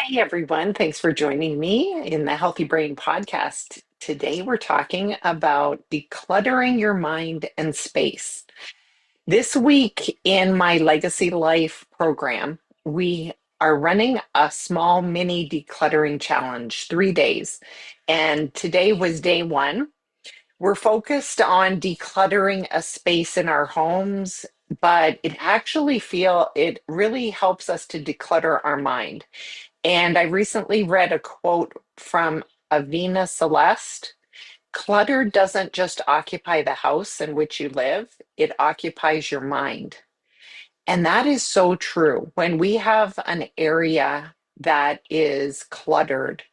Hey everyone, thanks for joining me in the Healthy Brain podcast. Today we're talking about decluttering your mind and space. This week in my Legacy Life program, we are running a small mini decluttering challenge, 3 days. And today was day one. We're focused on decluttering a space in our homes, but it really helps us to declutter our mind. And I recently read a quote from Avina Celeste. Clutter doesn't just occupy the house in which you live, it occupies your mind. And that is so true. When we have an area that is cluttered,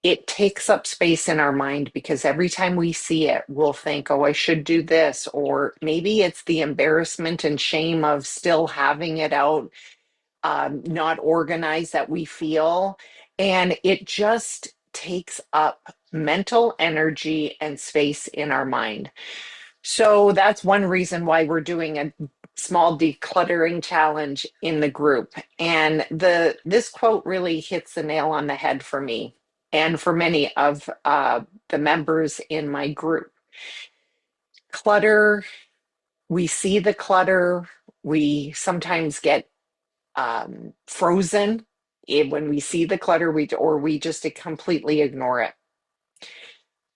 it takes up space in our mind because every time we see it, we'll think, oh, I should do this. Or maybe it's the embarrassment and shame of still having it out, not organized that we feel. And it just takes up mental energy and space in our mind. So that's one reason why we're doing a small decluttering challenge in the group. And this quote really hits the nail on the head for me and for many of the members in my group. Clutter, we see the clutter, we sometimes get frozen when we see the clutter, we just completely ignore it.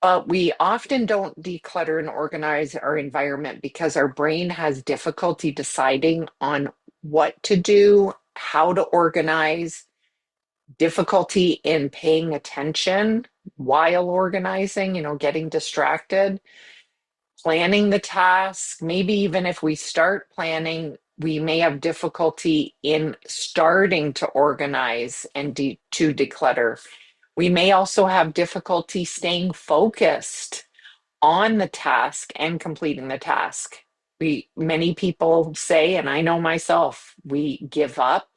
But we often don't declutter and organize our environment because our brain has difficulty deciding on what to do, how to organize, difficulty in paying attention while organizing, getting distracted, planning the task. Maybe even if we start planning, we may have difficulty in starting to organize and to declutter. We may also have difficulty staying focused on the task and completing the task. Many people say, and I know myself, we give up,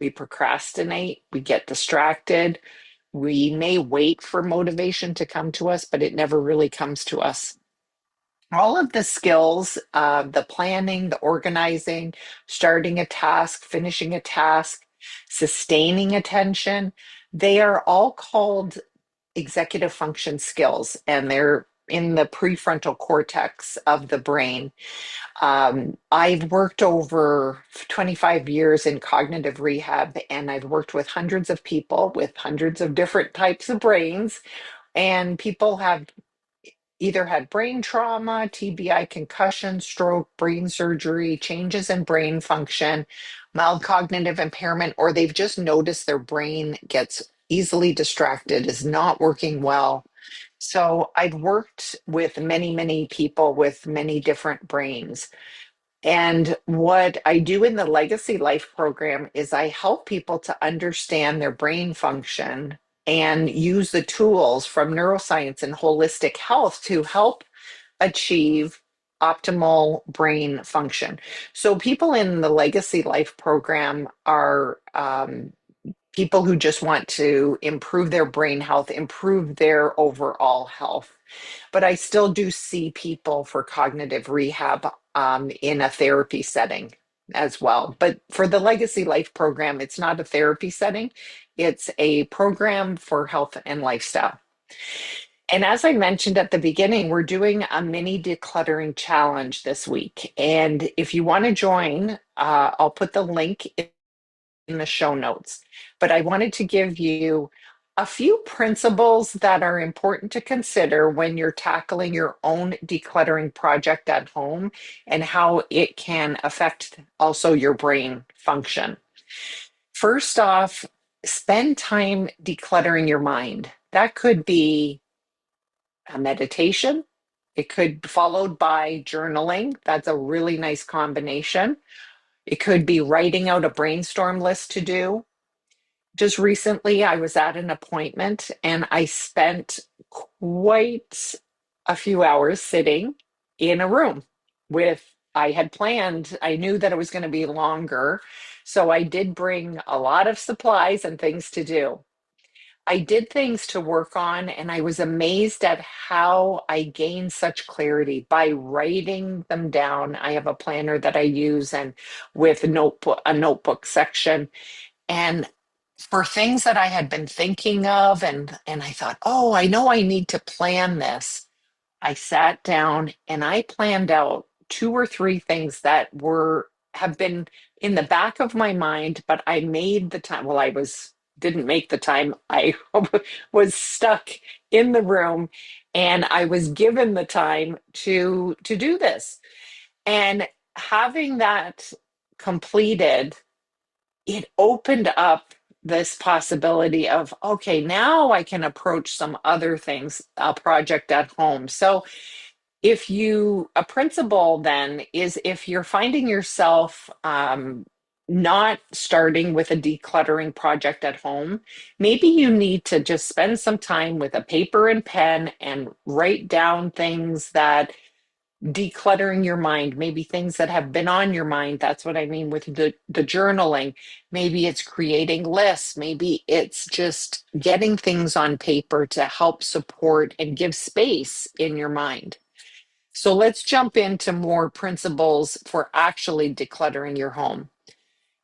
we procrastinate, we get distracted. We may wait for motivation to come to us, but it never really comes to us. All of the skills, the planning, the organizing, starting a task, finishing a task, sustaining attention, they are all called executive function skills, and they're in the prefrontal cortex of the brain. I've worked over 25 years in cognitive rehab, and I've worked with hundreds of people with hundreds of different types of brains. And people have either had brain trauma, TBI, concussion, stroke, brain surgery, changes in brain function, mild cognitive impairment, or they've just noticed their brain gets easily distracted, is not working well. So I've worked with many, many people with many different brains. And what I do in the Legacy Life program is I help people to understand their brain function and use the tools from neuroscience and holistic health to help achieve optimal brain function. So, people in the Legacy Life program are people who just want to improve their brain health, improve their overall health. But I still do see people for cognitive rehab in a therapy setting as well. But for the Legacy Life program, it's not a therapy setting, it's a program for health and lifestyle. And as I mentioned at the beginning, we're doing a mini decluttering challenge this week. And if you want to join, I'll put the link in the show notes. But I wanted to give you a few principles that are important to consider when you're tackling your own decluttering project at home and how it can affect also your brain function. First off, spend time decluttering your mind. That could be a meditation. It could be followed by journaling. That's a really nice combination. It could be writing out a brainstorm list to do. Just recently, I was at an appointment and I spent quite a few hours sitting in a room with, I had planned, I knew that it was going to be longer. So I did bring a lot of supplies and things to do. I did things to work on, and I was amazed at how I gained such clarity by writing them down. I have a planner that I use, and with a notebook section. And for things that I had been thinking of, and I thought, oh, I know I need to plan this. I sat down and I planned out two or three things that were have been in the back of my mind, but I made the time. Well, I was didn't make the time. I was stuck in the room and I was given the time to do this. And having that completed, it opened up this possibility of, okay, now I can approach some other things, a project at home. So if you, a principle then is if you're finding yourself not starting with a decluttering project at home, maybe you need to just spend some time with a paper and pen and write down things that decluttering your mind, maybe things that have been on your mind. That's what I mean with the journaling. Maybe it's creating lists, maybe it's just getting things on paper to help support and give space in your mind. So let's jump into more principles for actually decluttering your home.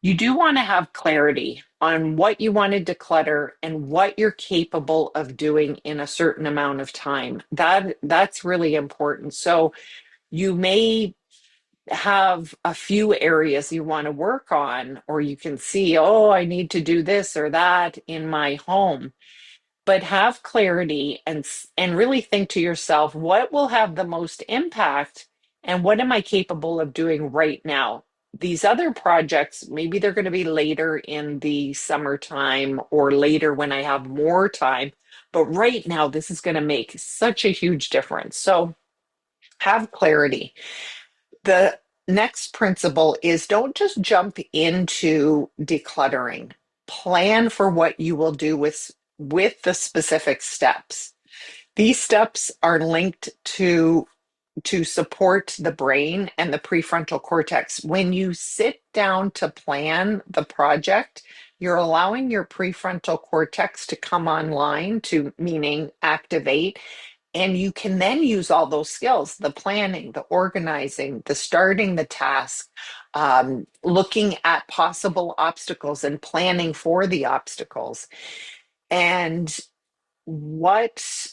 You do want to have clarity on what you want to declutter and what you're capable of doing in a certain amount of time. That's really important. So you may have a few areas you want to work on, or you can see, oh, I need to do this or that in my home. But have clarity and really think to yourself, what will have the most impact and what am I capable of doing right now? These other projects, maybe they're going to be later in the summertime or later when I have more time. But right now, this is going to make such a huge difference. So have clarity. The next principle is don't just jump into decluttering. Plan for what you will do with the specific steps. These steps are linked to support the brain and the prefrontal cortex. When you sit down to plan the project, you're allowing your prefrontal cortex to come online, to meaning activate, and you can then use all those skills, the planning, the organizing, the starting the task, looking at possible obstacles and planning for the obstacles. And what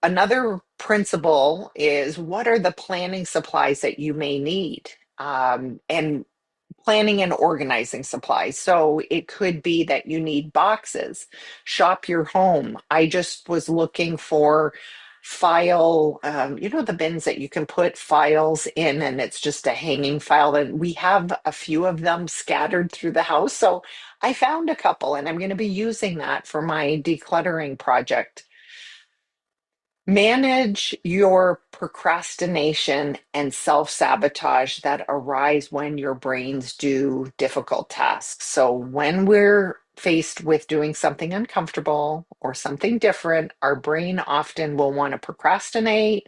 another principle is, what are the planning supplies that you may need? And planning and organizing supplies. So it could be that you need boxes, shop your home. I just was looking for file, the bins that you can put files in and it's just a hanging file. And we have a few of them scattered through the house. So I found a couple and I'm going to be using that for my decluttering project. Manage your procrastination and self sabotage that arise when your brains do difficult tasks. So, when we're faced with doing something uncomfortable or something different, our brain often will want to procrastinate,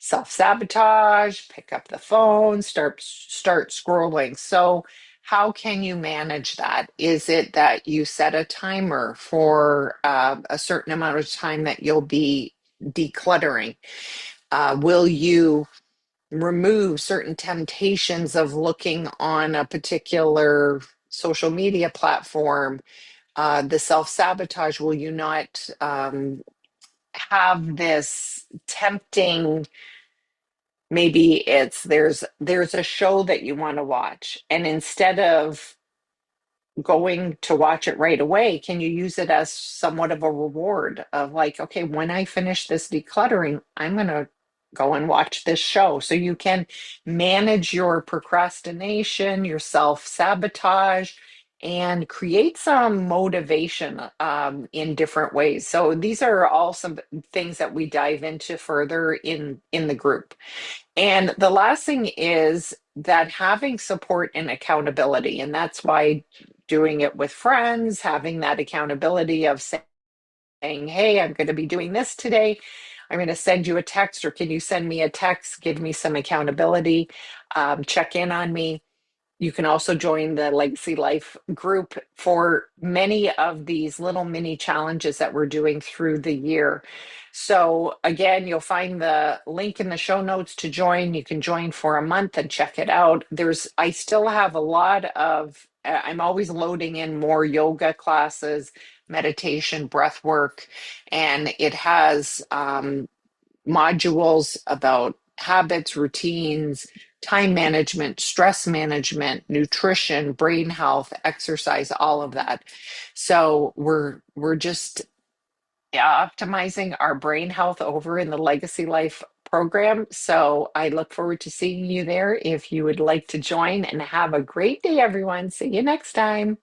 self sabotage, pick up the phone, start scrolling. So, how can you manage that? Is it that you set a timer for a certain amount of time that you'll be decluttering? Will you remove certain temptations of looking on a particular social media platform? The self sabotage, will you not have this tempting? Maybe it's there's a show that you want to watch, and instead of going to watch it right away, can you use it as somewhat of a reward of like, okay, when I finish this decluttering, I'm going to go and watch this show. So you can manage your procrastination, your self-sabotage, and create some motivation in different ways. So these are all some things that we dive into further in the group. And the last thing is that having support and accountability, and that's why doing it with friends, having that accountability of saying, hey, I'm going to be doing this today. I'm going to send you a text, or can you send me a text? Give me some accountability, check in on me. You can also join the Legacy Life group for many of these little mini challenges that we're doing through the year. So again, you'll find the link in the show notes to join. You can join for a month and check it out. I still have a lot of I'm always loading in more yoga classes, meditation, breath work, and it has modules about habits, routines, time management, stress management, nutrition, brain health, exercise, all of that. So we're just optimizing our brain health over in the Legacy Life program. So I look forward to seeing you there if you would like to join, and have a great day, everyone. See you next time.